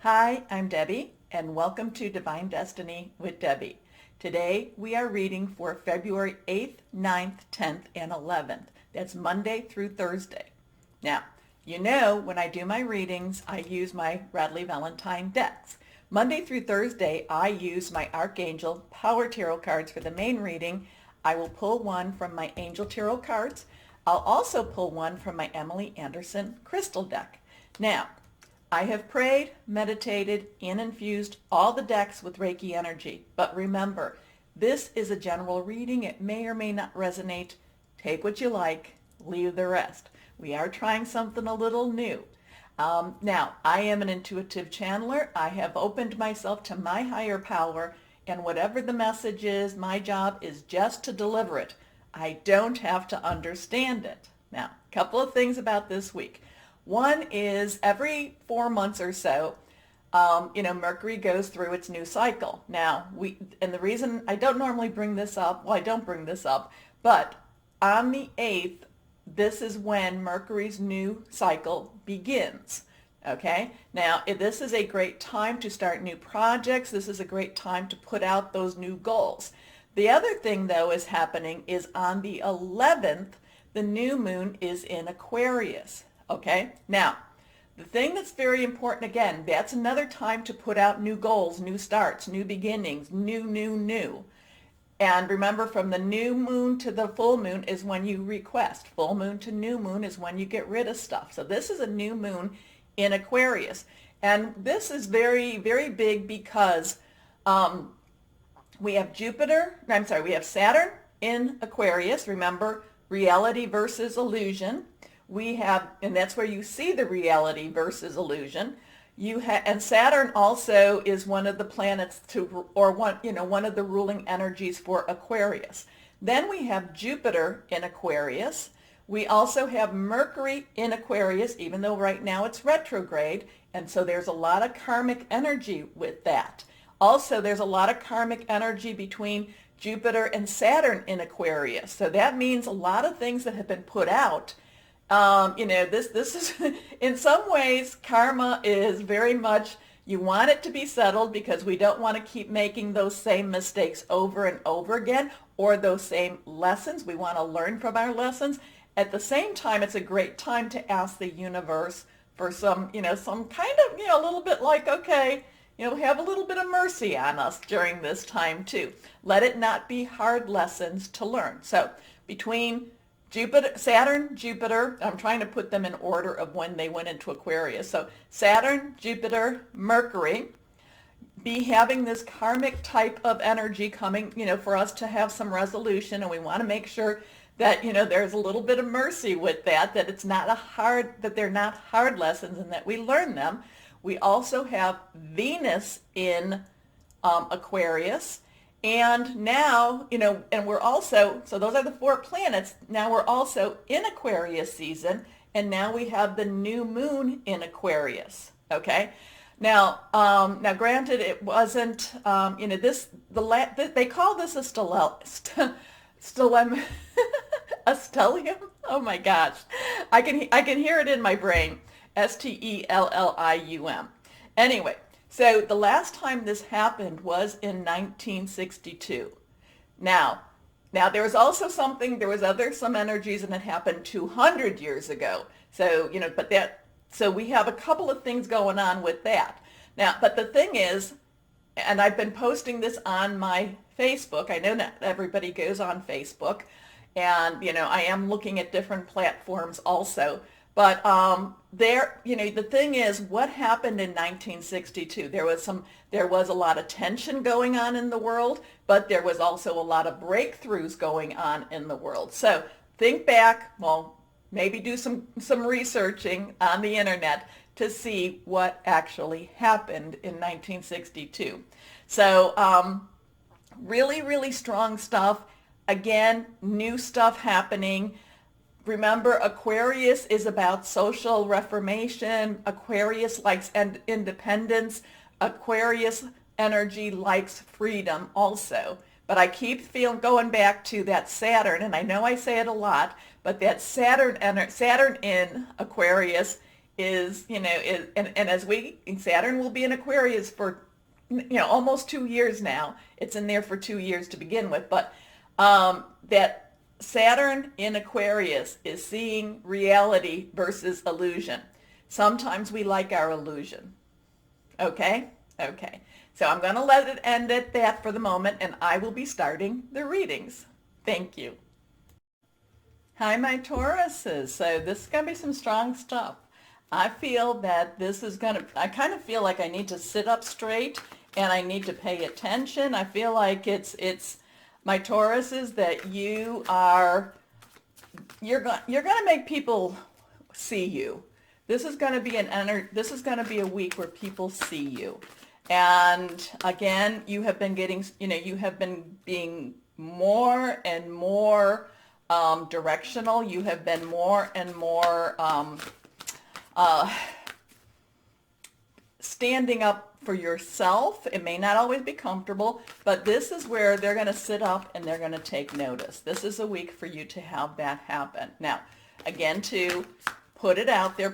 Hi, I'm Debbie, and welcome to Divine Destiny with Debbie. Today we are reading for February 8th, 9th, 10th, and 11th. That's Monday through Thursday. Now, you know when I do my readings, I use my Radley Valentine decks. Monday through Thursday, I use my Archangel Power Tarot cards for the main reading. I will pull one from my Angel Tarot cards. I'll also pull one from my Emily Anderson Crystal deck. Now, I have prayed, meditated, and infused all the decks with Reiki energy. But remember, this is a general reading. It may or may not resonate. Take what you like, leave the rest. We are trying something a little new. Now, I am an intuitive channeler. I have opened myself to my higher power, and whatever the message is, my job is just to deliver it. I don't have to understand it. Now, a couple of things about this week. One is every 4 months or so, Mercury goes through its new cycle. Now, and the reason I don't normally bring this up, well, I don't bring this up, but on the 8th, this is when Mercury's new cycle begins. Okay? Now, this is a great time to start new projects. This is a great time to put out those new goals. The other thing, though, is happening is on the 11th, the new moon is in Aquarius. Okay, now, the thing that's very important, again, that's another time to put out new goals, new starts, new beginnings, new. And remember, from the new moon to the full moon is when you request. Full moon to new moon is when you get rid of stuff. So this is a new moon in Aquarius. And this is very, very big because we have Saturn in Aquarius. Remember, reality versus illusion. We have, and that's where you see the reality versus illusion. And Saturn also is one of the planets one of the ruling energies for Aquarius. Then we have Jupiter in Aquarius. We also have Mercury in Aquarius, even though right now it's retrograde, and so there's a lot of karmic energy with that. Also, there's a lot of karmic energy between Jupiter and Saturn in Aquarius. So that means a lot of things that have been put out. This is, in some ways, karma is very much, you want it to be settled because we don't want to keep making those same mistakes over and over again, or those same lessons. We want to learn from our lessons. At the same time, it's a great time to ask the universe for some kind of, a little bit like, okay, have a little bit of mercy on us during this time too. Let it not be hard lessons to learn. So between Saturn, Jupiter, I'm trying to put them in order of when they went into Aquarius. So Saturn, Jupiter, Mercury, be having this karmic type of energy coming, for us to have some resolution, and we want to make sure that, there's a little bit of mercy with that it's not that they're not hard lessons and that we learn them. We also have Venus in Aquarius. And now, and we're also, so those are the 4 planets. Now we're also in Aquarius season, and now we have the new moon in Aquarius. Okay. Now, granted, it wasn't, they call this a a stellium. Oh my gosh, I can hear it in my brain. Stellium. Anyway. So the last time this happened was in 1962. Now there was also some energies, and it happened 200 years ago. So, so we have a couple of things going on with that. Now, but the thing is, and I've been posting this on my Facebook. I know not everybody goes on Facebook, and, I am looking at different platforms also. But the thing is, what happened in 1962? There was a lot of tension going on in the world, but there was also a lot of breakthroughs going on in the world. So think back, well, maybe do some researching on the internet to see what actually happened in 1962. So really, really strong stuff. Again, new stuff happening. Remember, Aquarius is about social reformation. Aquarius likes independence. Aquarius energy likes freedom also. But I keep going back to that Saturn, and I know I say it a lot, but that Saturn in Aquarius is, and as Saturn will be in Aquarius for, almost 2 years now. It's in there for 2 years to begin with, but that Saturn in Aquarius is seeing reality versus illusion. Sometimes we like our illusion. Okay? Okay. So I'm going to let it end at that for the moment, and I will be starting the readings. Thank you. Hi, my Tauruses. So this is going to be some strong stuff. I feel that this is going to, I kind of feel like I need to sit up straight and I need to pay attention. I feel like it's my Tauruses, that you're going to make people see you. This is going to be this is going to be a week where people see you. And again, you have been getting, you have been being more and more directional. You have been more and more standing up for yourself. It may not always be comfortable, but this is where they're going to sit up and they're going to take notice. This is a week for you to have that happen. Now, again, to put it out there,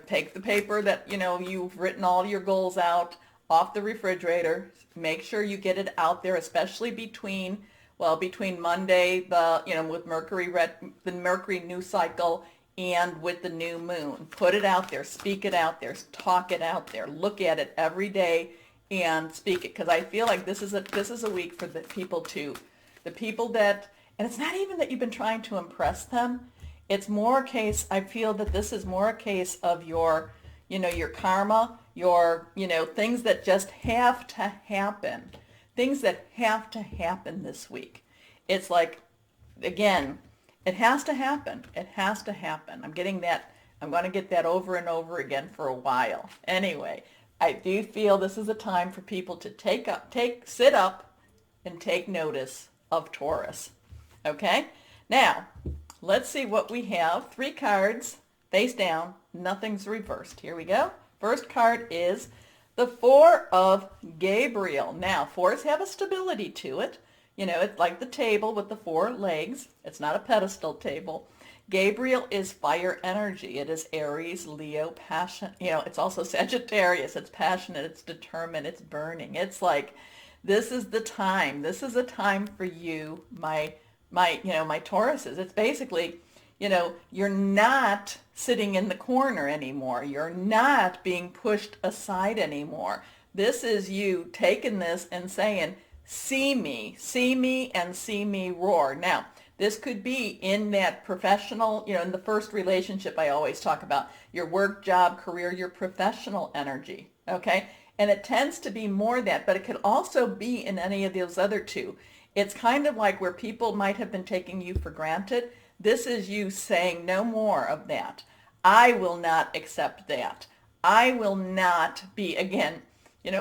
take the paper that, you've written all your goals out off the refrigerator. Make sure you get it out there, especially between Monday, with the Mercury new cycle, and with the new moon. Put it out there, speak it out there, talk it out there, look at it every day and speak it. Because I feel like this is a week for the people that, and it's not even that you've been trying to impress them. It's more a case, I feel that this is more a case of your karma, things that just have to happen. Things that have to happen this week. It's like, again, it has to happen. It has to happen. I'm getting that. I'm going to get that over and over again for a while. Anyway, I do feel this is a time for people to sit up and take notice of Taurus. Okay? Now, let's see what we have. 3 cards, face down. Nothing's reversed. Here we go. First card is the 4 of Gabriel. Now, 4s have a stability to it. It's like the table with the 4 legs. It's not a pedestal table. Gabriel is fire energy. It is Aries, Leo, passion. It's also Sagittarius. It's passionate. It's determined. It's burning. It's like, this is the time. This is a time for you, my Tauruses. It's basically, you're not sitting in the corner anymore. You're not being pushed aside anymore. This is you taking this and saying, see me, and see me roar. Now, this could be in that professional, in the first relationship I always talk about, your work, job, career, your professional energy, okay? And it tends to be more that, but it could also be in any of those other 2. It's kind of like where people might have been taking you for granted. This is you saying no more of that. I will not accept that. I will not be, again,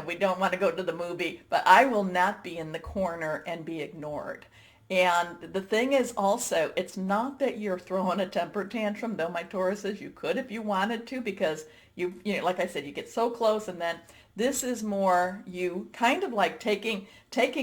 we don't want to go to the movie, but I will not be in the corner and be ignored. And the thing is also, it's not that you're throwing a temper tantrum, though my Tauruses, you could if you wanted to, because like I said, you get so close, and then this is more you kind of like taking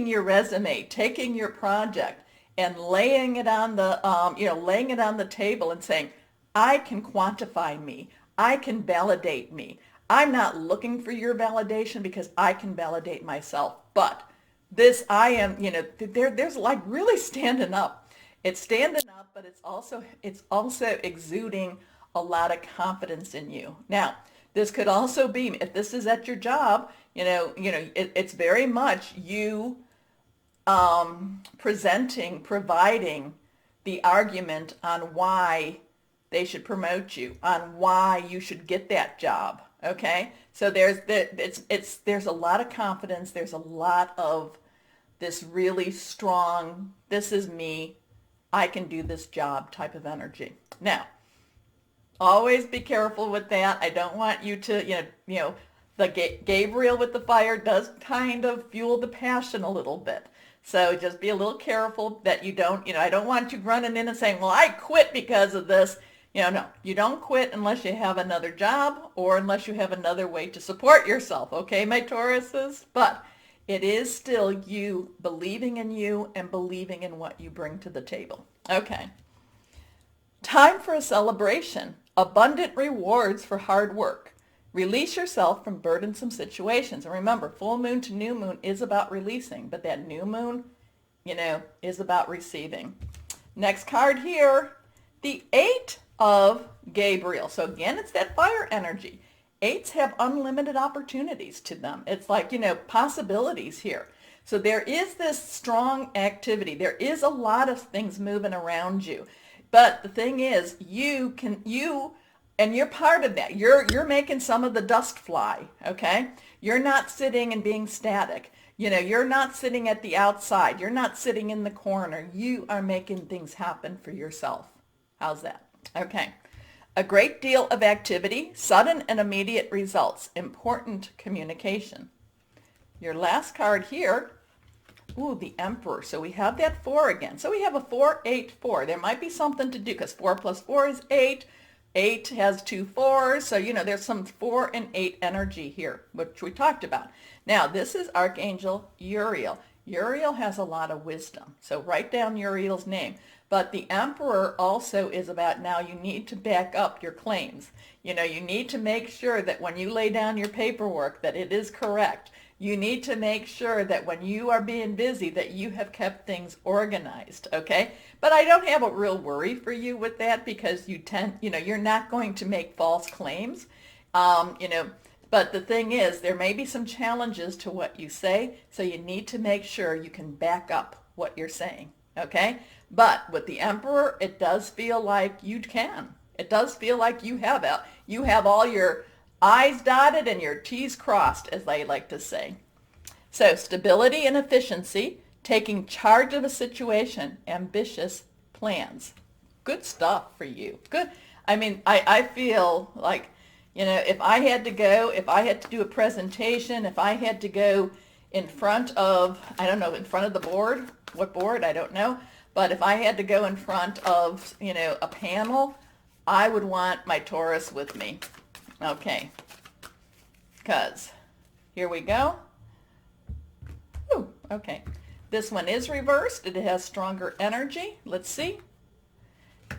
your resume, taking your project, and laying it on the table and saying, I can quantify me. I can validate me. I'm not looking for your validation because I can validate myself. But this, I am, there's like really standing up. It's standing up, but it's also exuding a lot of confidence in you. Now, this could also be, if this is at your job, it's very much you providing the argument on why they should promote you, on why you should get that job. Okay, so there's a lot of confidence. There's a lot of this really strong, this is me, I can do this job type of energy. Now, always be careful with that. I don't want you to, the Gabriel with the fire does kind of fuel the passion a little bit. So just be a little careful that you don't, I don't want you running in and saying, well, I quit because of this. No, you don't quit unless you have another job or unless you have another way to support yourself, okay, my Tauruses? But it is still you believing in you and believing in what you bring to the table. Okay. Time for a celebration. abundant rewards for hard work. Release yourself from burdensome situations. And remember, full moon to new moon is about releasing, but that new moon, is about receiving. Next card here, the Eight of Gabriel. So again, it's that fire energy. Eights have unlimited opportunities to them. It's like, possibilities here. So there is this strong activity. There is a lot of things moving around you. But the thing is, and you're part of that. You're making some of the dust fly, okay? You're not sitting and being static. You're not sitting at the outside. You're not sitting in the corner. You are making things happen for yourself. How's that? Okay. A great deal of activity, sudden and immediate results, important communication. Your last card here, the Emperor. So we have that 4 again. So we have a 4, 8, 4. There might be something to do because 4 plus 4 is 8. 8 has 2 4s. So, there's some 4 and 8 energy here, which we talked about. Now, this is Archangel Uriel. Uriel has a lot of wisdom. So write down Uriel's name. But the Emperor also is about now you need to back up your claims. You need to make sure that when you lay down your paperwork that it is correct. You need to make sure that when you are being busy that you have kept things organized, okay? But I don't have a real worry for you with that because you're not going to make false claims, but the thing is there may be some challenges to what you say, so you need to make sure you can back up what you're saying, okay? But with the Emperor, it does feel like you can. It does feel like you have all your I's dotted and your T's crossed, as they like to say. So stability and efficiency, taking charge of a situation, ambitious plans. Good stuff for you. Good. I feel like, if I had to do a presentation, if I had to go in front of, in front of the board, what board, I don't know, but if I had to go in front of, a panel, I would want my Taurus with me. Okay, because here we go. Ooh, okay. This one is reversed. It has stronger energy. Let's see.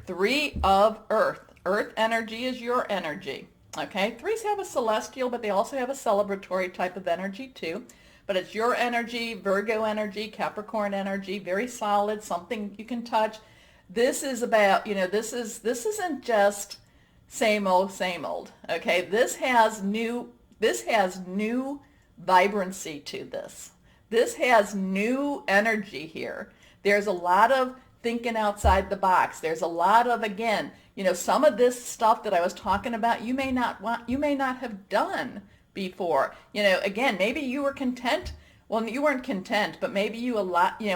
3 of Earth. Earth energy is your energy. Okay, 3s have a celestial, but they also have a celebratory type of energy too. But it's your energy, Virgo energy, Capricorn energy, very solid, something you can touch. This is about, this isn't just same old, okay? This has new vibrancy to this. This has new energy here. There's a lot of thinking outside the box. There's a lot of, again, some of this stuff that I was talking about, you may not have done before. Again, maybe you were content. Well, you weren't content, but maybe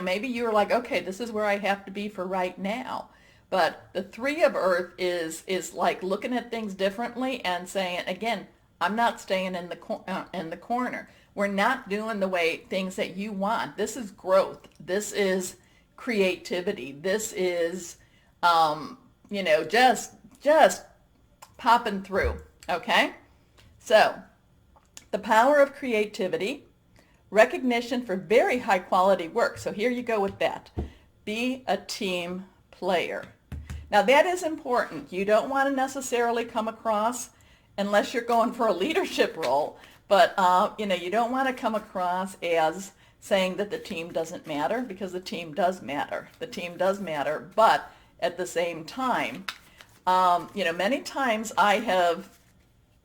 maybe you were like, okay, this is where I have to be for right now. But the 3 of Earth is like looking at things differently and saying, again, I'm not staying in the corner. We're not doing the way things that you want. This is growth. This is creativity. This is, just popping through. Okay? So, the power of creativity, recognition for very high quality work. So here you go with that. Be a team player. Now that is important. You don't want to necessarily come across, unless you're going for a leadership role, but you don't want to come across as saying that the team doesn't matter, because the team does matter. The team does matter, but at the same time, many times I have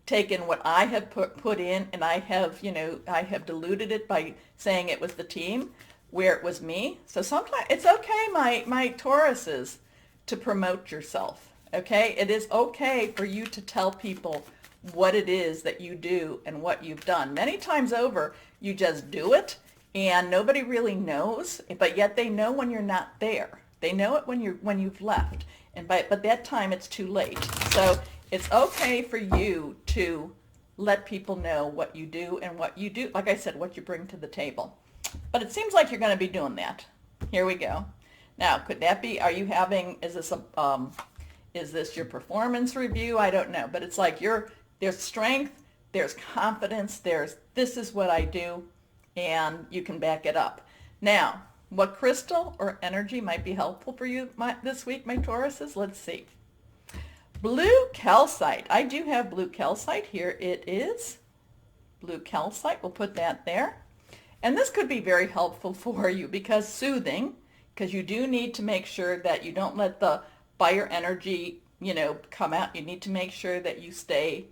taken what I have put in and I have diluted it by saying it was the team where it was me. So sometimes it's okay, my Tauruses, to promote yourself. Okay? It is okay for you to tell people what it is that you do and what you've done. Many times over, you just do it and nobody really knows, but yet they know when you're not there. They know it when you've left. But that time it's too late. So it's okay for you to let people know what you do and what you do, like I said, what you bring to the table. But it seems like you're going to be doing that. Here we go. Now, could that be, is this your performance review? I don't know. But it's like there's strength, there's confidence, this is what I do, and you can back it up. Now, what crystal or energy might be helpful for you this week, my Tauruses? Let's see. Blue calcite. I do have blue calcite. Here it is. Blue calcite. We'll put that there. And this could be very helpful for you because soothing, because you do need to make sure that you don't let the fire energy, come out. You need to make sure that you stay,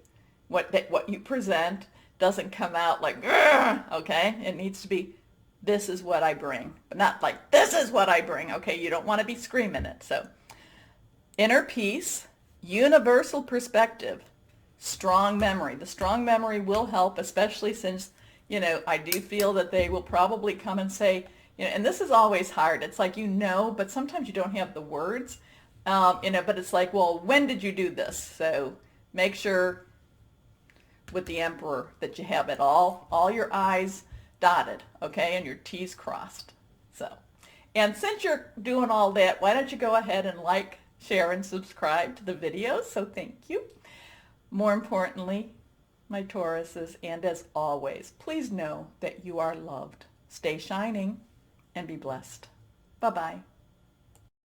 what you present doesn't come out like, "Grr," okay? It needs to be, this is what I bring, but not like, this is what I bring, okay? You don't want to be screaming it. So inner peace, universal perspective, strong memory. The strong memory will help, especially since, I do feel that they will probably come and say, and this is always hard. It's like, but sometimes you don't have the words, but it's like, well, when did you do this? So make sure with the Emperor that you have it all your I's dotted, okay, and your T's crossed. So, and since you're doing all that, why don't you go ahead and like, share, and subscribe to the videos? So thank you. More importantly, my Tauruses, and as always, please know that you are loved. Stay shining and be blessed. Bye-bye.